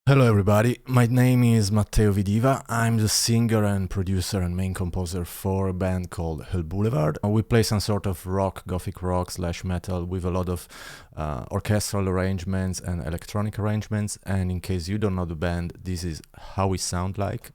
Hello everybody, my name is Matteo Vidiva. I'm the singer and producer and main composer for a band called Hell Boulevard. We play some sort of rock, gothic rock / metal with a lot of orchestral arrangements and electronic arrangements. And in case you don't know the band, this is how we sound like.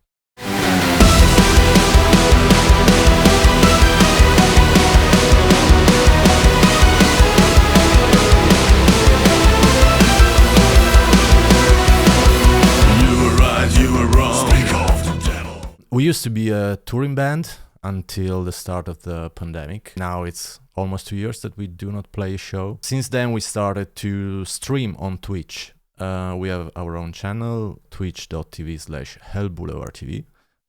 We used to be a touring band until the start of the pandemic. Now it's almost 2 years that we do not play a show. Since then we started to stream on Twitch. We have our own channel, twitch.tv/hellboulevardtv.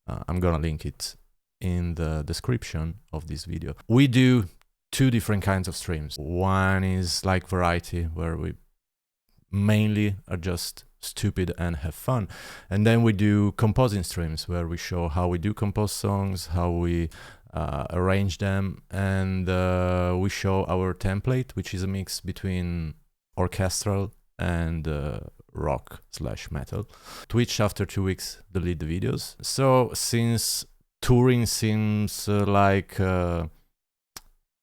I'm gonna link it in the description of this video. We do two different kinds of streams. One is like variety, where we mainly are just stupid and have fun, and then we do composing streams where we show how we do compose songs, how we arrange them, and we show our template, which is a mix between orchestral and rock / metal. Twitch after 2 weeks delete the videos. So since touring seems like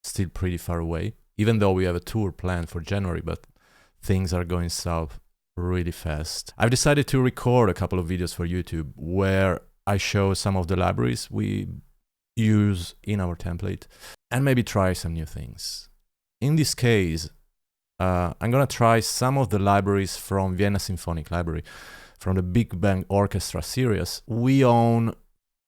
still pretty far away, even though we have a tour planned for January, but things are going south really fast, I've decided to record a couple of videos for YouTube where I show some of the libraries we use in our template and maybe try some new things. In this case, I'm gonna try some of the libraries from Vienna Symphonic Library, from the Big Bang Orchestra series. We own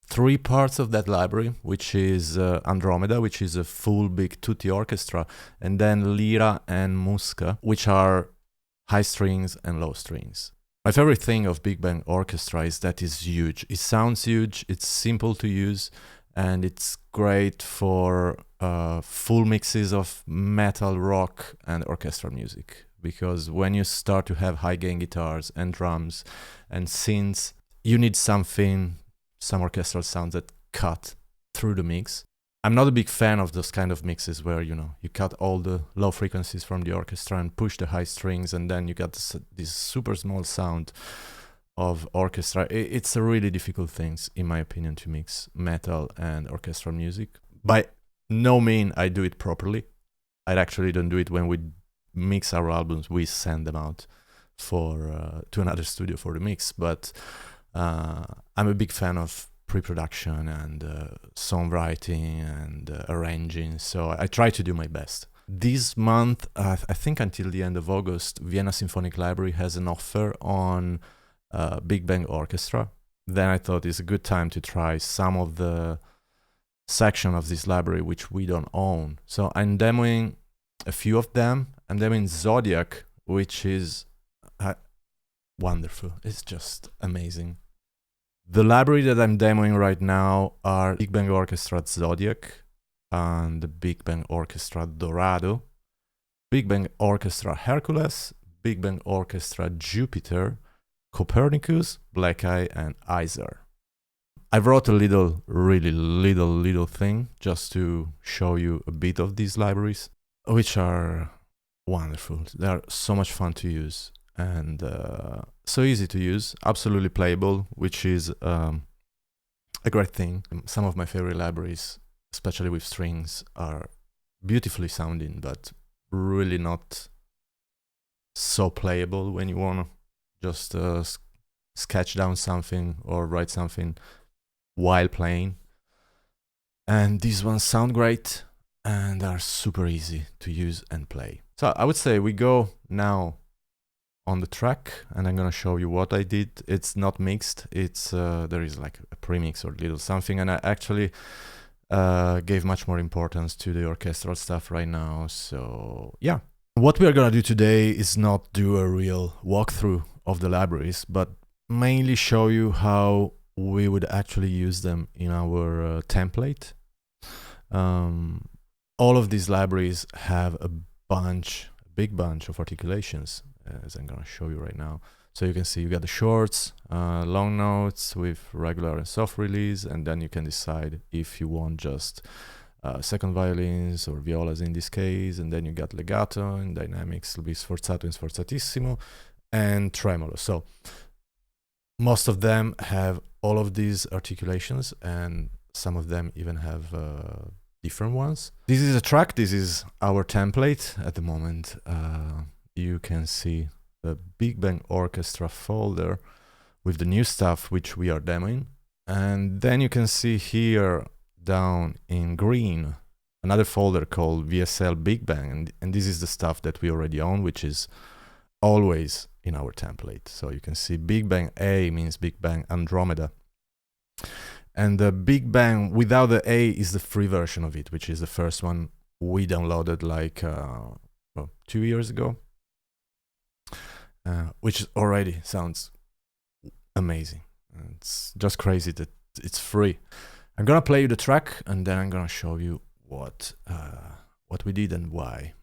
3 parts of that library, which is Andromeda, which is a full big tutti orchestra, and then Lira and Musca, which are high strings and low strings. My favorite thing of Big Bang Orchestra is that it's huge. It sounds huge, it's simple to use, and it's great for full mixes of metal, rock, and orchestral music. Because when you start to have high gain guitars and drums and synths, you need some orchestral sounds that cut through the mix. I'm not a big fan of those kind of mixes where, you cut all the low frequencies from the orchestra and push the high strings, and then you got this super small sound of orchestra. It's a really difficult thing, in my opinion, to mix metal and orchestral music. By no means I do it properly. I actually don't do it when we mix our albums. We send them out to another studio for the mix. But I'm a big fan of pre-production and songwriting and arranging, so I try to do my best. This month, I think until the end of August, Vienna Symphonic Library has an offer on Big Bang Orchestra. Then I thought it's a good time to try some of the section of this library which we don't own. So I'm demoing a few of them. I'm demoing Zodiac, which is wonderful. It's just amazing. The library that I'm demoing right now are Big Bang Orchestra Zodiac and the Big Bang Orchestra Dorado, Big Bang Orchestra Hercules, Big Bang Orchestra Jupiter, Copernicus, Black Eye, and Isar. I wrote a really little thing just to show you a bit of these libraries, which are wonderful. They are so much fun to use. And so easy to use, absolutely playable, which is a great thing. Some of my favorite libraries, especially with strings, are beautifully sounding, but really not so playable when you want to just sketch down something or write something while playing. And these ones sound great and are super easy to use and play. So I would say we go now on the track, and I'm gonna show you what I did. It's not mixed, it's there is like a premix or little something, and I actually gave much more importance to the orchestral stuff right now. So yeah, what we are gonna do today is not do a real walkthrough of the libraries, but mainly show you how we would actually use them in our template. All of these libraries have a big bunch of articulations, as I'm gonna show you right now. So you can see you got the shorts, long notes with regular and soft release, and then you can decide if you want just second violins or violas in this case, and then you got legato and dynamics with sforzato and sforzatissimo and tremolo. So Most of them have all of these articulations, and some of them even have different ones. This is a track. This is our template at the moment. You can see the Big Bang Orchestra folder with the new stuff which we are demoing. And then you can see here down in green another folder called VSL Big Bang. And this is the stuff that we already own, which is always in our template. So you can see Big Bang A means Big Bang Andromeda. And the Big Bang without the A is the free version of it, which is the first one we downloaded like 2 years ago, which already sounds amazing. It's just crazy that it's free. I'm gonna play you the track and then I'm gonna show you what we did and why.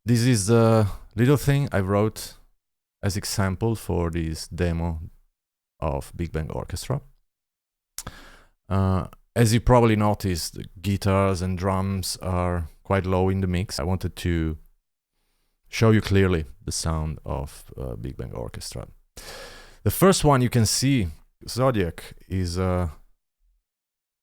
This is the little thing I wrote as example for this demo of Big Bang Orchestra. As you probably noticed, the guitars and drums are quite low in the mix. I wanted to show you clearly the sound of Big Bang Orchestra. The first one you can see, Zodiac, is a,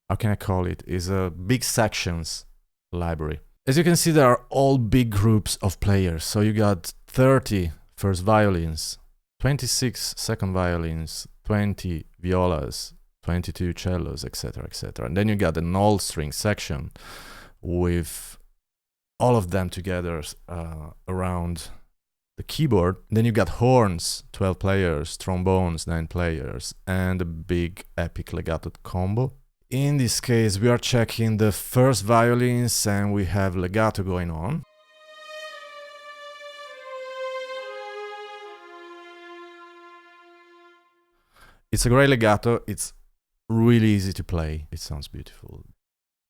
how can I call it, is a big sections library. As you can see, there are all big groups of players. So you got 30 first violins, 26 second violins, 20 violas, 22 cellos, etc., etc. And then you got an all string section with all of them together around the keyboard. Then you got horns, 12 players, trombones, 9 players, and a big epic legato combo. In this case, we are checking the first violins and we have legato going on. It's a great legato. It's really easy to play. It sounds beautiful.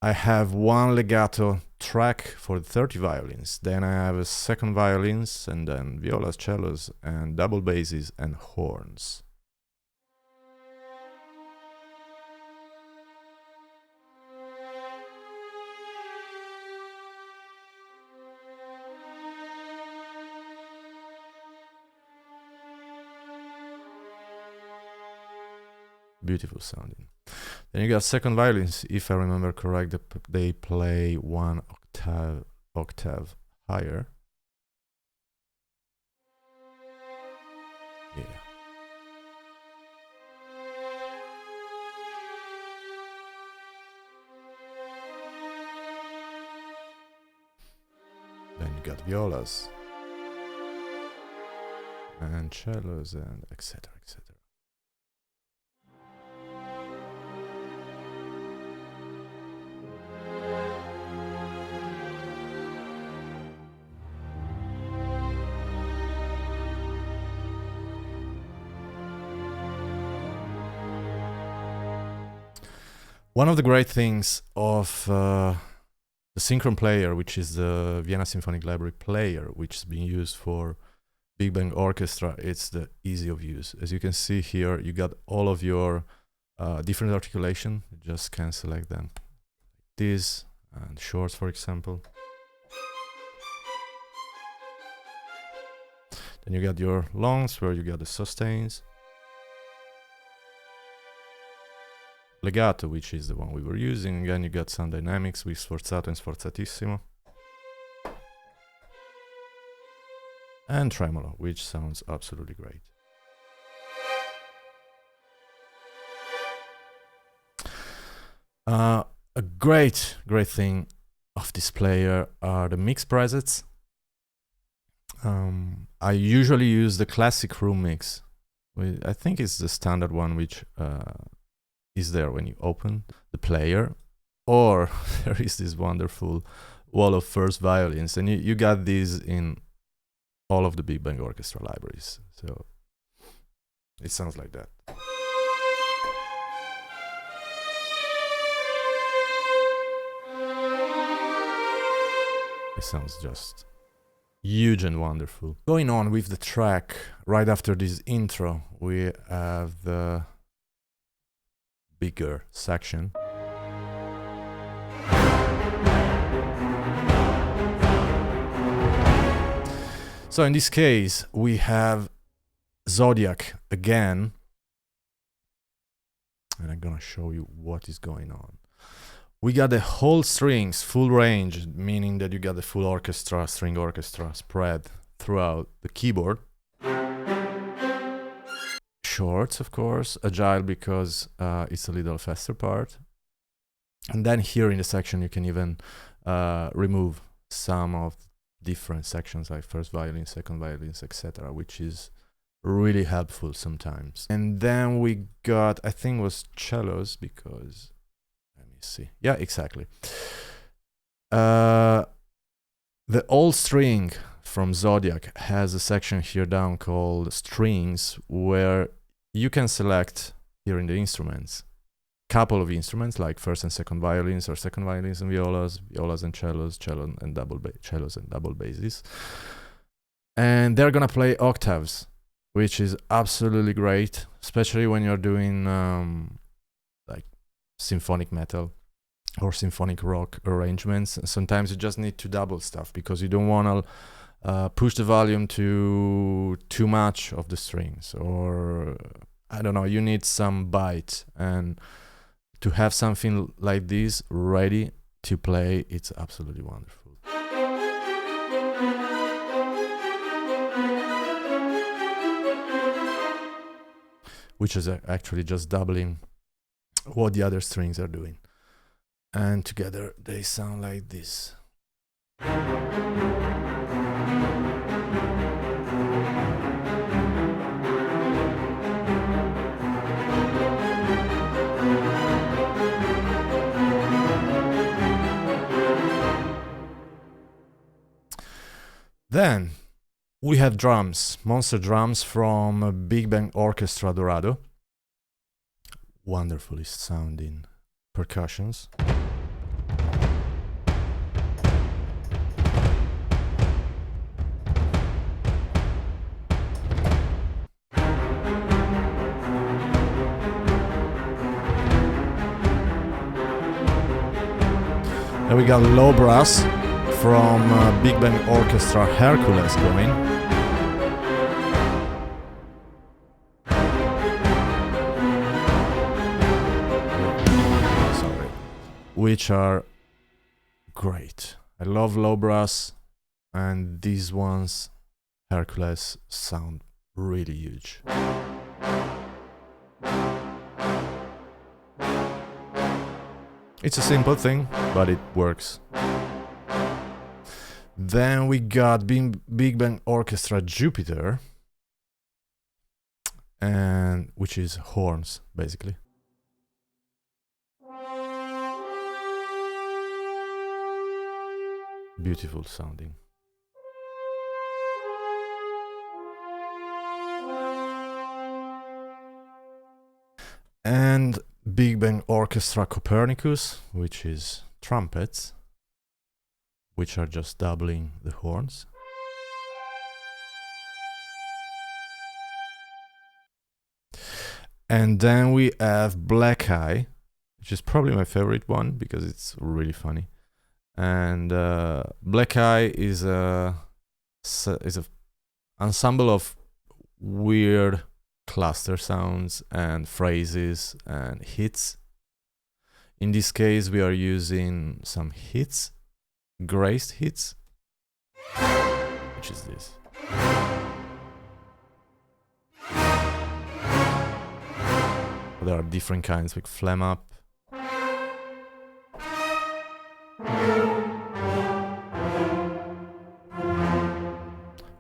I have one legato track for the 30 violins. Then I have a second violins and then violas, cellos, and double basses and horns. Beautiful sounding. Then you got second violins, if I remember correct, they play one octave higher. Yeah. Then you got violas and cellos and etc., etc. One of the great things of the Synchron player, which is the Vienna Symphonic Library player, which has been used for Big Bang Orchestra, it's the ease of use. As you can see here, you got all of your different articulation. You just can select them. This and shorts, for example. Then you got your longs, where you got the sustains. Legato, which is the one we were using. Again, you got some dynamics with sforzato and sforzatissimo. And tremolo, which sounds absolutely great. A great thing of this player are the mix presets. I usually use the classic room mix. I think it's the standard one, which is there when you open the player. Or there is this wonderful wall of first violins, and you got these in all of the Big Bang Orchestra libraries. So it sounds like that. It sounds just huge and wonderful. Going on with the track, right after this intro, we have the bigger section. So in this case, we have Zodiac again, and I'm gonna show you what is going on. We got the whole strings, full range, meaning that you got the full orchestra, string orchestra spread throughout the keyboard. Shorts, of course, agile because it's a little faster part. And then here in the section, you can even remove some of different sections like first violin, second violins, etc., which is really helpful sometimes. And then we got, I think it was cellos, because let me see. Yeah, exactly. The old string from Zodiac has a section here down called strings, where you can select here in the instruments couple of instruments like first and second violins, or second violins and violas and cellos, cellos and double basses, and they're gonna play octaves, which is absolutely great, especially when you're doing like symphonic metal or symphonic rock arrangements. Sometimes you just need to double stuff because you don't want to push the volume to too much of the strings, or I don't know, you need some bite, and to have something like this ready to play, it's absolutely wonderful. Which is actually just doubling what the other strings are doing. And together they sound like this. Then we have drums, monster drums from Big Bang Orchestra Dorado. Wonderfully sounding percussions. Then we got low brass from Big Bang Orchestra Hercules going. Sorry. Which are great. I love low brass, and these ones, Hercules, sound really huge. It's a simple thing, but it works. Then we got Big Bang Orchestra Jupiter, and which is horns, basically. Beautiful sounding. And Big Bang Orchestra Copernicus, which is trumpets, which are just doubling the horns. And then we have Black Eye, which is probably my favorite one because it's really funny. And Black Eye is a ensemble of weird cluster sounds and phrases and hits. In this case, we are using some hits, graced hits, which is this. There are different kinds, like Phlegm Up,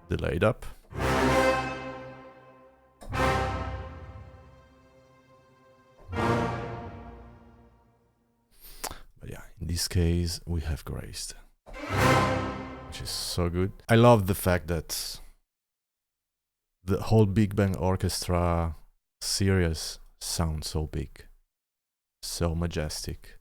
Delayed up. But yeah, in this case, we have Graced, which is so good. I love the fact that the whole Big Bang Orchestra series sounds so big, so majestic.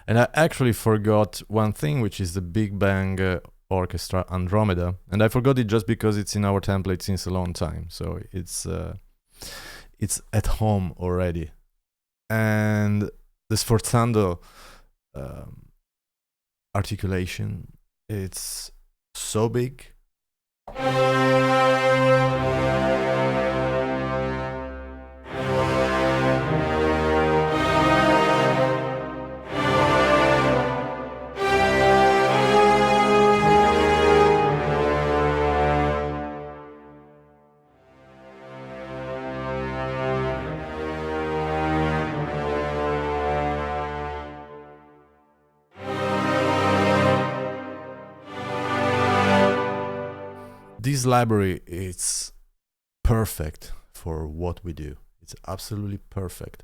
And I actually forgot one thing, which is the Big Bang Orchestra Andromeda. And I forgot it just because it's in our template since a long time. So it's at home already. And the Sforzando articulation, it's so big. This library is perfect for what we do. It's absolutely perfect.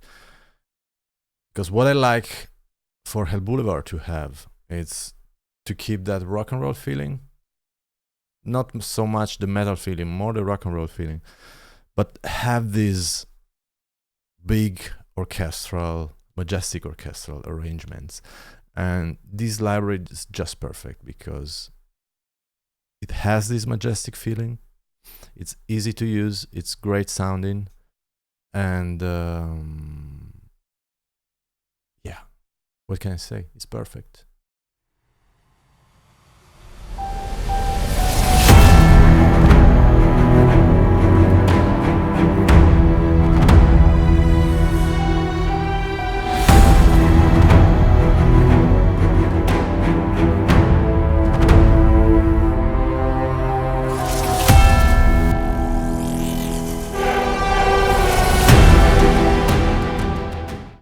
Because what I like for Hell Boulevard to have is to keep that rock and roll feeling. Not so much the metal feeling, more the rock and roll feeling. But have these big orchestral, majestic orchestral arrangements. And this library is just perfect because it has this majestic feeling. It's easy to use. It's great sounding. And yeah, what can I say? It's perfect.